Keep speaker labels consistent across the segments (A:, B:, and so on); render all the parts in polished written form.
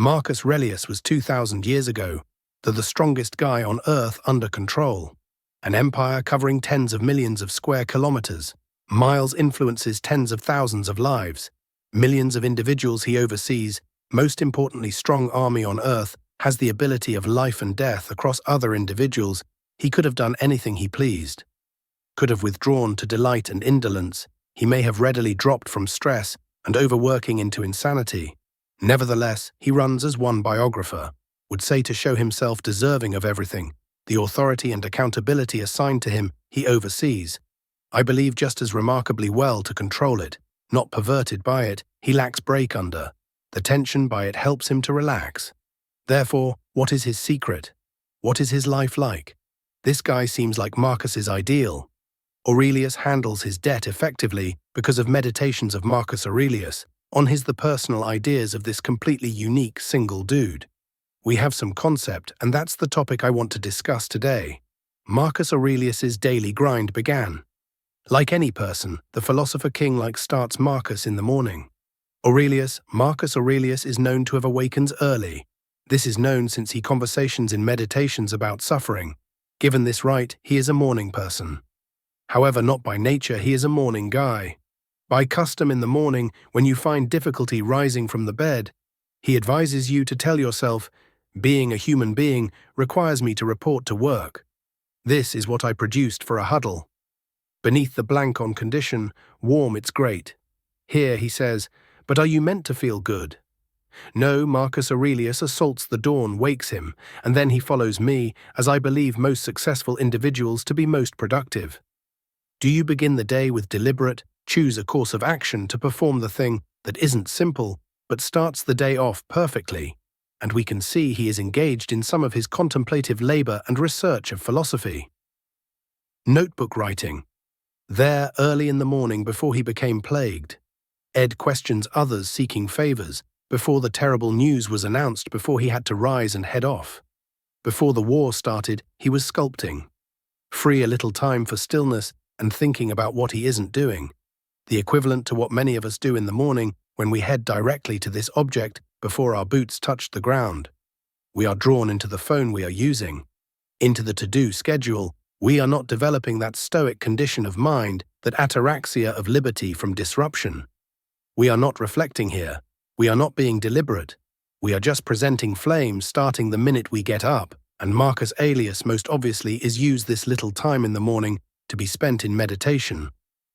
A: Marcus Aurelius was 2,000 years ago, the strongest guy on Earth under control. An empire covering tens of millions of square kilometers. Miles influences tens of thousands of lives. Millions of individuals he oversees, most importantly strong army on Earth, has the ability of life and death across other individuals. He could have done anything he pleased. Could have withdrawn to delight and indolence. He may have readily dropped from stress and overworking into insanity. Nevertheless, he runs as one biographer would say to show himself deserving of everything, the authority and accountability assigned to him he oversees. I believe just as remarkably well to control it, not perverted by it, he lacks break under. The tension by it helps him to relax. Therefore, what is his secret? What is his life like? This guy seems like Marcus's ideal. Aurelius handles his debt effectively because of meditations of Marcus Aurelius on the personal ideas of this completely unique single dude. We have some concept, and that's the topic I want to discuss today. Marcus Aurelius's daily grind began. Like any person, the philosopher king starts Marcus in the morning. Marcus Aurelius is known to have awakened early. This is known since he conversations in meditations about suffering. Given this right, he is a morning person. However, not by nature, he is a morning guy. By custom in the morning, when you find difficulty rising from the bed, he advises you to tell yourself, being a human being requires me to report to work. This is what I produced for a huddle. Beneath the blank on condition, warm it's great. Here he says, but are you meant to feel good? No, Marcus Aurelius assaults the dawn, wakes him, and then he follows me, as I believe most successful individuals to be most productive. Do you begin the day with deliberate, choose a course of action to perform the thing that isn't simple, but starts the day off perfectly, and we can see he is engaged in some of his contemplative labor and research of philosophy. Notebook writing. There, early in the morning before he became plagued, Ed questions others seeking favors, before the terrible news was announced, before he had to rise and head off. Before the war started, he was sculpting. Free a little time for stillness and thinking about what he isn't doing. The equivalent to what many of us do in the morning when we head directly to this object before our boots touch the ground. We are drawn into the phone we are using, into the to-do schedule. We are not developing that stoic condition of mind, that ataraxia of liberty from disruption. We are not reflecting here. We are not being deliberate. We are just presenting flames starting the minute we get up, and Marcus Aurelius most obviously is used this little time in the morning to be spent in meditation.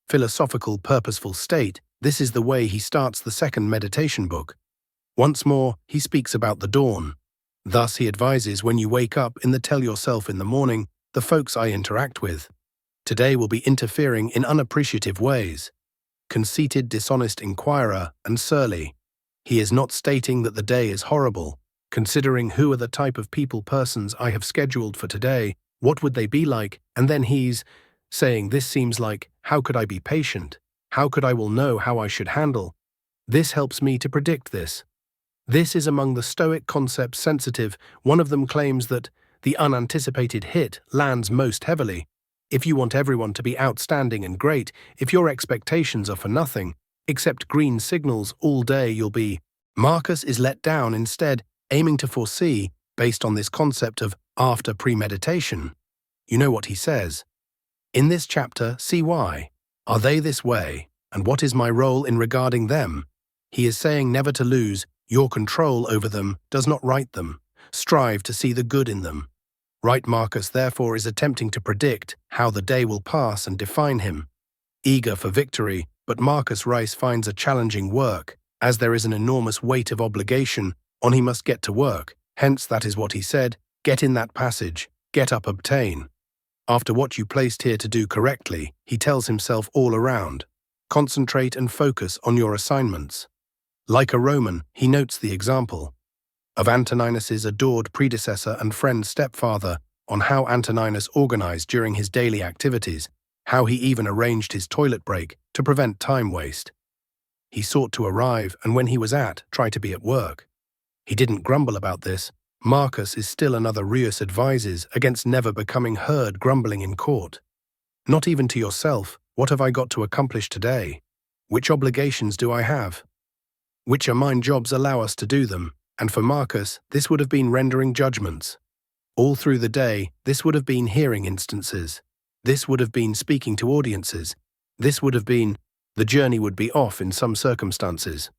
A: Philosophical, purposeful state, this is the way he starts the second meditation book. Once more, he speaks about the dawn. Thus he advises when you wake up in the tell yourself in the morning, the folks I interact with today will be interfering in unappreciative ways. Conceited, dishonest inquirer, and surly. He is not stating that the day is horrible. Considering who are the type of persons I have scheduled for today, what would they be like? And then he's saying this seems like, how could I be patient? How could I will know how I should handle? This helps me to predict this. This is among the Stoic concepts sensitive. One of them claims that the unanticipated hit lands most heavily. If you want everyone to be outstanding and great, if your expectations are for nothing, except green signals all day you'll be. Marcus is let down instead, aiming to foresee, based on this concept of after premeditation. You know what he says. In this chapter, see why. Are they this way? And what is my role in regarding them? He is saying never to lose. Your control over them does not right them. Strive to see the good in them. Right Marcus therefore is attempting to predict how the day will pass and define him. Eager for victory, but Marcus Rice finds a challenging work, as there is an enormous weight of obligation on he must get to work. Hence that is what he said, get in that passage, get up obtain. After what you placed here to do correctly, he tells himself all around. Concentrate and focus on your assignments. Like a Roman, he notes the example of Antoninus's adored predecessor and friend stepfather on how Antoninus organized during his daily activities, how he even arranged his toilet break to prevent time waste. He sought to arrive, and when he was try to be at work. He didn't grumble about this. Marcus is still another Rius advises against never becoming heard grumbling in court. Not even to yourself, what have I got to accomplish today? Which obligations do I have? Which are mine jobs allow us to do them? And for Marcus, this would have been rendering judgments. All through the day, this would have been hearing instances. This would have been speaking to audiences. This would have been, the journey would be off in some circumstances,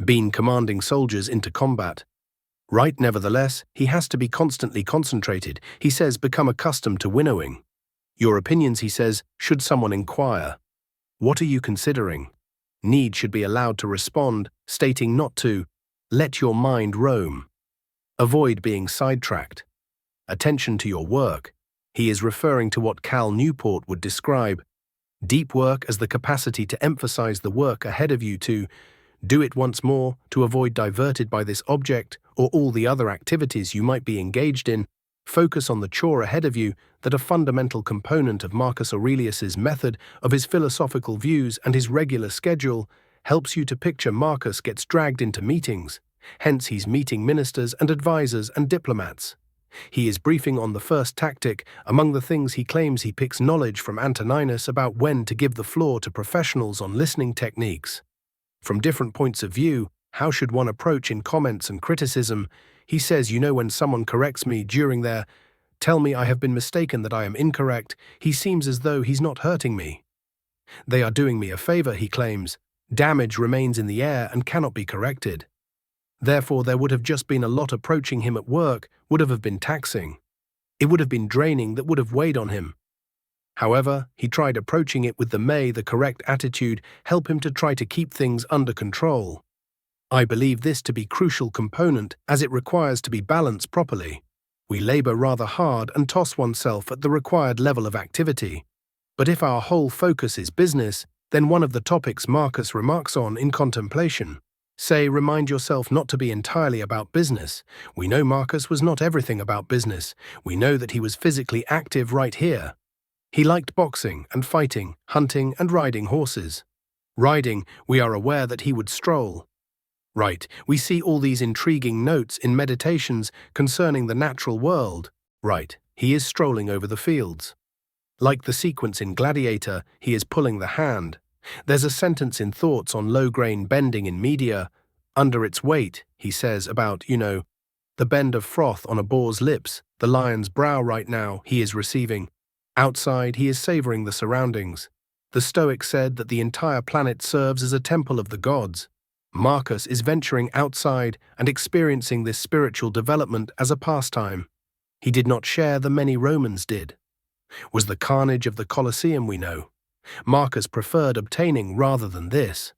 A: been commanding soldiers into combat. Right, nevertheless, he has to be constantly concentrated. He says, become accustomed to winnowing. Your opinions, he says, should someone inquire. What are you considering? Need should be allowed to respond, stating not to. Let your mind roam. Avoid being sidetracked. Attention to your work. He is referring to what Cal Newport would describe deep work as the capacity to emphasize the work ahead of you, to do it once more, to avoid diverted by this object or all the other activities you might be engaged in. Focus on the chore ahead of you, that a fundamental component of Marcus Aurelius's method, of his philosophical views and his regular schedule, helps you to picture Marcus gets dragged into meetings. Hence he's meeting ministers and advisors and diplomats. He is briefing on the first tactic. Among the things he claims, he picks knowledge from Antoninus about when to give the floor to professionals on listening techniques. From different points of view, how should one approach in comments and criticism? He says, when someone corrects me during their tell me I have been mistaken, that I am incorrect, he seems as though he's not hurting me. They are doing me a favor, he claims. Damage remains in the air and cannot be corrected. Therefore, there would have just been a lot approaching him at work, would have been taxing. It would have been draining, that would have weighed on him. However, he tried approaching it with the correct attitude, help him to try to keep things under control. I believe this to be crucial component, as it requires to be balanced properly. We labor rather hard and toss oneself at the required level of activity. But if our whole focus is business, then one of the topics Marcus remarks on in contemplation. Say, remind yourself not to be entirely about business. We know Marcus was not everything about business. We know that he was physically active right here. He liked boxing and fighting, hunting and riding horses. Riding, we are aware that he would stroll. Right, we see all these intriguing notes in meditations concerning the natural world. Right, he is strolling over the fields. Like the sequence in Gladiator, he is pulling the hand. There's a sentence in Thoughts on Low-Grain Bending in Media. Under its weight, he says about, the bend of froth on a boar's lips, the lion's brow right now he is receiving. Outside, he is savoring the surroundings. The Stoic said that the entire planet serves as a temple of the gods. Marcus is venturing outside and experiencing this spiritual development as a pastime. He did not share the many Romans did. Was the carnage of the Colosseum, we know. Marcus preferred obtaining rather than this.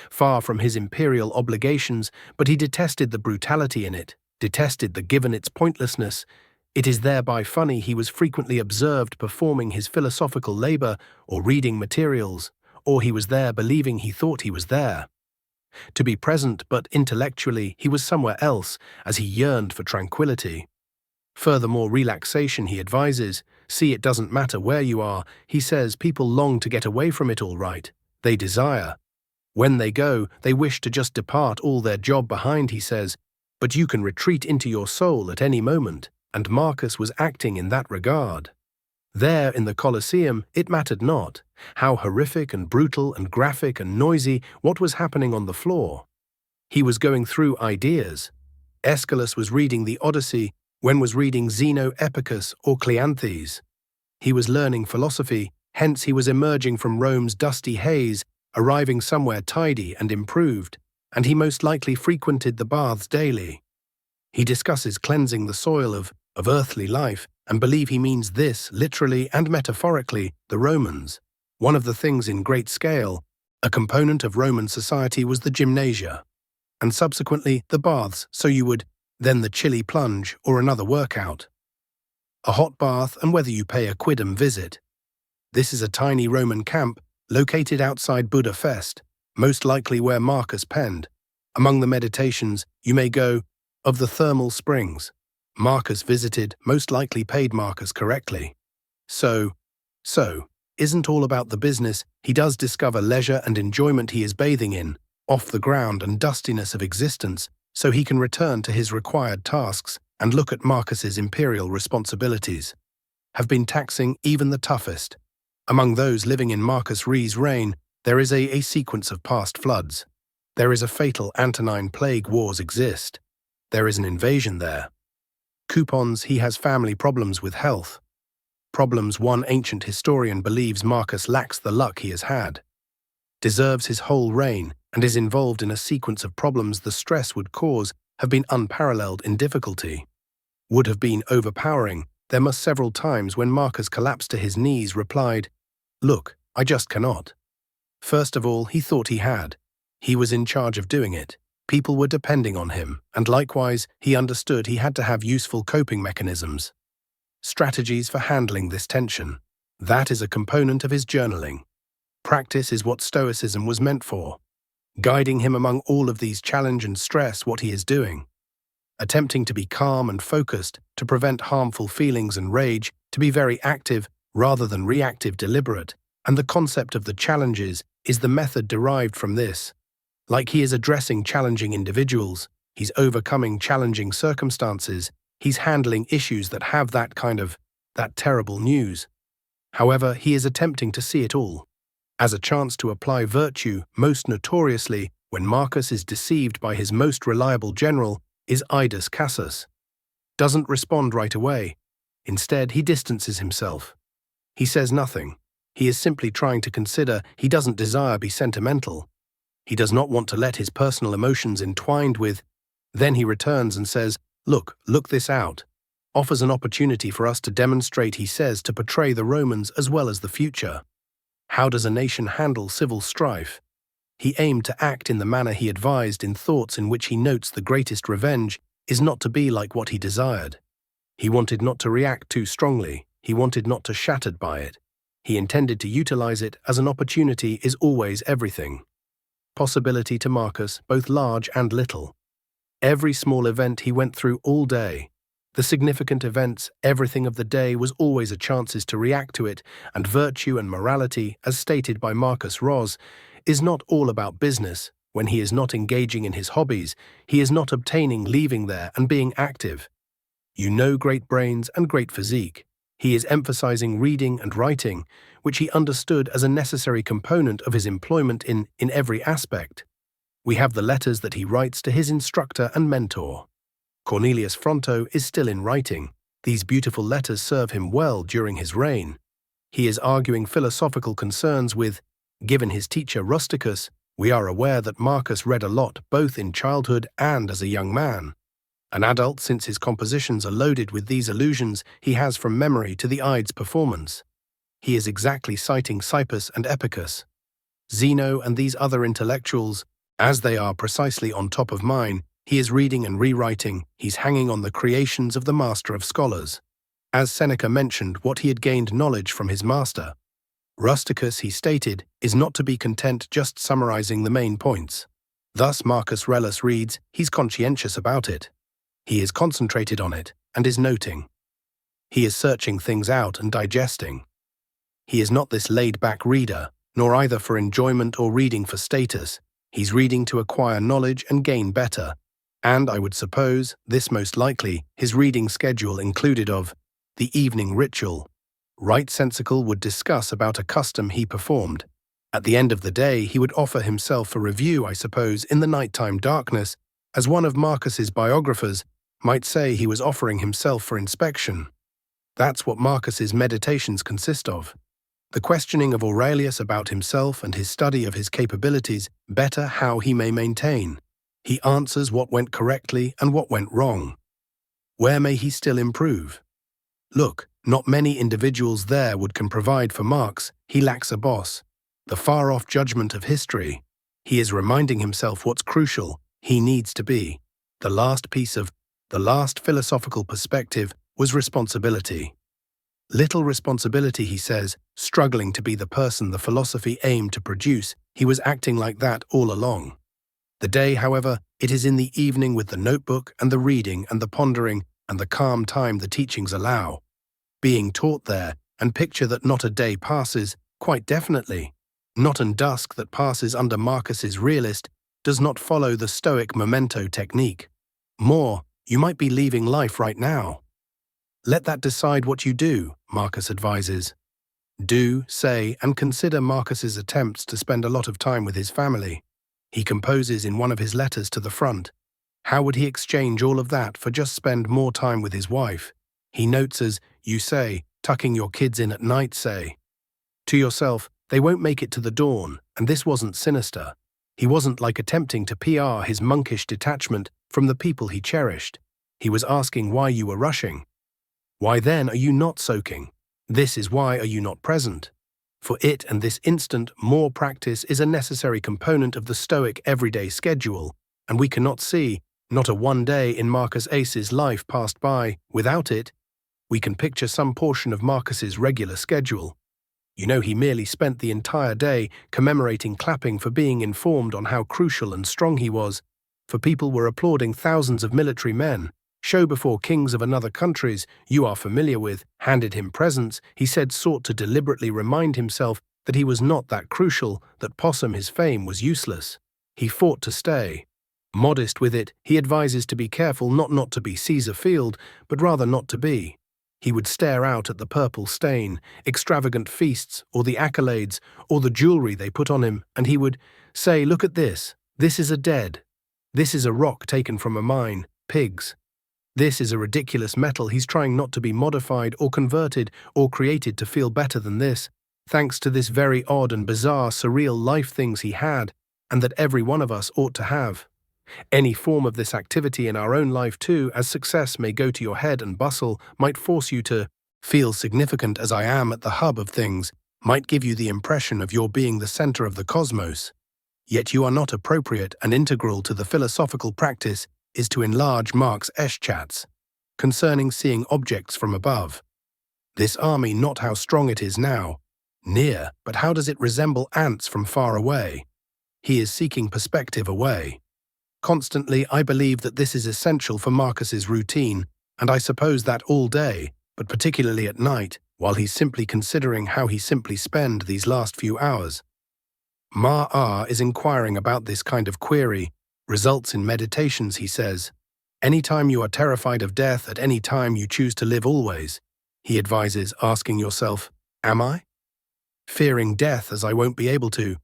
A: Far from his imperial obligations, but he detested the brutality in it, detested the given its pointlessness. It is thereby funny he was frequently observed performing his philosophical labor or reading materials, or he was there believing he thought he was there. To be present, but intellectually he was somewhere else, as he yearned for tranquility. Furthermore, relaxation he advises. See, it doesn't matter where you are. He says people long to get away from it all right. They desire. When they go, they wish to just depart all their job behind, he says. But you can retreat into your soul at any moment, and Marcus was acting in that regard. There in the Colosseum, it mattered not how horrific and brutal and graphic and noisy what was happening on the floor. He was going through ideas. Aeschylus was reading the Odyssey, when was reading Zeno, Epicus, or Cleanthes. He was learning philosophy, hence he was emerging from Rome's dusty haze, arriving somewhere tidy and improved, and he most likely frequented the baths daily. He discusses cleansing the soil of earthly life, and believe he means this, literally and metaphorically, the Romans. One of the things in great scale, a component of Roman society was the gymnasia, and subsequently the baths, so you would then the chilly plunge or another workout. A hot bath, and whether you pay a quidem visit. This is a tiny Roman camp located outside Budapest, most likely where Marcus penned. Among the meditations, you may go, of the thermal springs. Marcus visited, most likely paid Marcus correctly. So, isn't all about the business. He does discover leisure and enjoyment he is bathing in, off the ground and dustiness of existence, so he can return to his required tasks and look at Marcus's imperial responsibilities. Have been taxing even the toughest. Among those living in Marcus Aurelius' reign, there is a sequence of past floods. There is a fatal Antonine plague wars exist. There is an invasion there. Coupons, he has family problems with health. Problems one ancient historian believes Marcus lacks the luck he has had. Deserves his whole reign and is involved in a sequence of problems the stress would cause have been unparalleled in difficulty. Would have been overpowering. There must several times when Marcus collapsed to his knees replied, "Look, I just cannot." First of all, he thought he had. He was in charge of doing it. People were depending on him, and likewise, he understood he had to have useful coping mechanisms. Strategies for handling this tension. That is a component of his journaling. Practice is what Stoicism was meant for, guiding him among all of these challenge and stress what he is doing. Attempting to be calm and focused, to prevent harmful feelings and rage, to be very active rather than reactive deliberate, and the concept of the challenges is the method derived from this. Like he is addressing challenging individuals, he's overcoming challenging circumstances, he's handling issues that have that terrible news. However, he is attempting to see it all as a chance to apply virtue. Most notoriously, when Marcus is deceived by his most reliable general, is Idus Cassus. Doesn't respond right away. Instead, he distances himself. He says nothing. He is simply trying to consider. He doesn't desire be sentimental. He does not want to let his personal emotions entwined with. Then he returns and says, look this out. Offers an opportunity for us to demonstrate, he says, to portray the Romans as well as the future. How does a nation handle civil strife? He aimed to act in the manner he advised in thoughts in which he notes the greatest revenge is not to be like what he desired. He wanted not to react too strongly. He wanted not to shattered by it. He intended to utilize it as an opportunity is always everything. Possibility to Marcus, both large and little. Every small event he went through all day. The significant events, everything of the day was always a chances to react to it, and virtue and morality, as stated by Marcus Aurelius, is not all about business. When he is not engaging in his hobbies, he is not obtaining, leaving there and being active. You know, great brains and great physique. He is emphasizing reading and writing, which he understood as a necessary component of his employment in every aspect. We have the letters that he writes to his instructor and mentor. Cornelius Fronto is still in writing. These beautiful letters serve him well during his reign. He is arguing philosophical concerns with, given his teacher Rusticus, we are aware that Marcus read a lot both in childhood and as a young man. An adult, since his compositions are loaded with these allusions he has from memory to the Ides performance. He is exactly citing Cypus and Epicus. Zeno and these other intellectuals, as they are precisely on top of mine, he is reading and rewriting, he's hanging on the creations of the master of scholars. As Seneca mentioned what he had gained knowledge from his master. Rusticus, he stated, is not to be content just summarizing the main points. Thus Marcus Aurelius reads, he's conscientious about it. He is concentrated on it, and is noting. He is searching things out and digesting. He is not this laid-back reader, nor either for enjoyment or reading for status. He's reading to acquire knowledge and gain better. And I would suppose, this most likely, his reading schedule included of the evening ritual. Right Sensical would discuss about a custom he performed. At the end of the day he would offer himself for review, I suppose, in the nighttime darkness, as one of Marcus's biographers might say he was offering himself for inspection. That's what Marcus's meditations consist of. The questioning of Aurelius about himself and his study of his capabilities, better how he may maintain. He answers what went correctly and what went wrong. Where may he still improve? Look, not many individuals there can provide for Marx. He lacks a boss. The far-off judgment of history. He is reminding himself what's crucial. He needs to be. The last philosophical perspective was responsibility. Little responsibility, he says, struggling to be the person the philosophy aimed to produce. He was acting like that all along. The day, however, it is in the evening with the notebook and the reading and the pondering and the calm time the teachings allow. Being taught there, and picture that not a day passes, quite definitely. Not an dusk that passes under Marcus's realist does not follow the Stoic memento technique. More, you might be leaving life right now. Let that decide what you do, Marcus advises. Do, say, and consider Marcus's attempts to spend a lot of time with his family. He composes in one of his letters to the front. How would he exchange all of that for just spend more time with his wife? He notes as, you say, tucking your kids in at night, say. To yourself, they won't make it to the dawn, and this wasn't sinister. He wasn't like attempting to PR his monkish detachment from the people he cherished. He was asking why you were rushing. Why then are you not soaking? This is why are you not present? For it and this instant, more practice is a necessary component of the Stoic everyday schedule, and we cannot see, not a one day in Marcus Aurelius's life passed by, without it. We can picture some portion of Marcus's regular schedule. You know, he merely spent the entire day commemorating clapping for being informed on how crucial and strong he was, for people were applauding thousands of military men. Show before kings of another countries you are familiar with, handed him presents, he said sought to deliberately remind himself that he was not that crucial, that possum his fame was useless. He fought to stay. Modest with it, he advises to be careful not to be Caesar Field, but rather not to be. He would stare out at the purple stain, extravagant feasts, or the accolades, or the jewelry they put on him, and he would say, look at this is a dead. This is a rock taken from a mine, pigs. This is a ridiculous metal. He's trying not to be modified or converted or created to feel better than this, thanks to this very odd and bizarre, surreal life things he had, and that every one of us ought to have. Any form of this activity in our own life too, as success may go to your head and bustle, might force you to feel significant as I am at the hub of things, might give you the impression of your being the center of the cosmos. Yet you are not appropriate and integral to the philosophical practice is to enlarge Marcus Aurelius concerning seeing objects from above. This army, not how strong it is now, near, but how does it resemble ants from far away? He is seeking perspective away. Constantly, I believe that this is essential for Marcus's routine, and I suppose that all day, but particularly at night, while he's simply considering how he simply spend these last few hours. Ma is inquiring about this kind of query, results in meditations, he says. Any time you are terrified of death, at any time you choose to live always, he advises, asking yourself, am I? Fearing death as I won't be able to.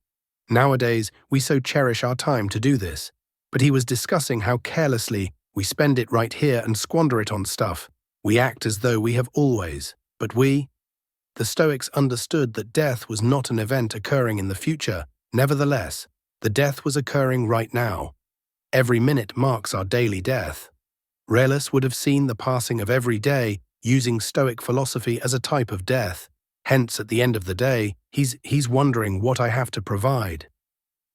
A: Nowadays, we so cherish our time to do this. But he was discussing how carelessly we spend it right here and squander it on stuff. We act as though we have always, but the Stoics understood that death was not an event occurring in the future. Nevertheless, the death was occurring right now. Every minute marks our daily death. Aurelius would have seen the passing of every day using Stoic philosophy as a type of death. Hence, at the end of the day, he's wondering what I have to provide.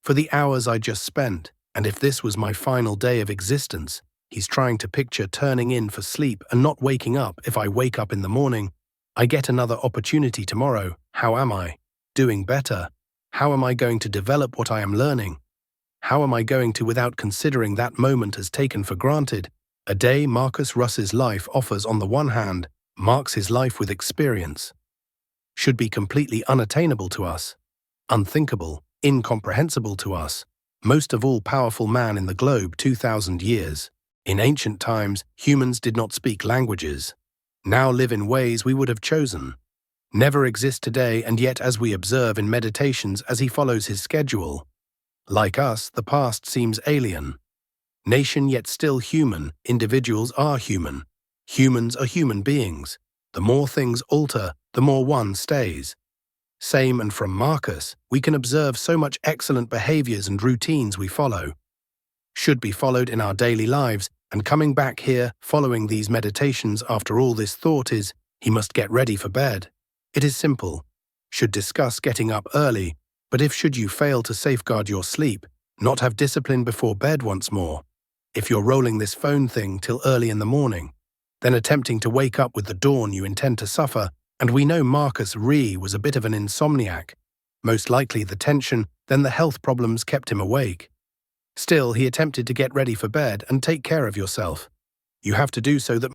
A: For the hours I just spent, and if this was my final day of existence, he's trying to picture turning in for sleep and not waking up. If I wake up in the morning, I get another opportunity tomorrow. How am I? Doing better. How am I going to develop what I am learning? How am I going to, without considering that moment as taken for granted? A day Marcus Aurelius's life offers, on the one hand, marks his life with experience, should be completely unattainable to us, unthinkable, incomprehensible to us, most of all powerful man in the globe 2,000 years. In ancient times, humans did not speak languages, now live in ways we would have chosen, never exist today, and yet as we observe in meditations as he follows his schedule, like us, the past seems alien. Nation yet still human, individuals are human. Humans are human beings. The more things alter, the more one stays. Same, and from Marcus, we can observe so much excellent behaviors and routines we follow. Should be followed in our daily lives, and coming back here, following these meditations after all this thought is, he must get ready for bed. It is simple. Should discuss getting up early, but if should you fail to safeguard your sleep, not have discipline before bed once more. If you're rolling this phone thing till early in the morning, then attempting to wake up with the dawn you intend to suffer, and we know Marcus Aurelius was a bit of an insomniac. Most likely the tension, then the health problems kept him awake. Still, he attempted to get ready for bed and take care of yourself. You have to do so that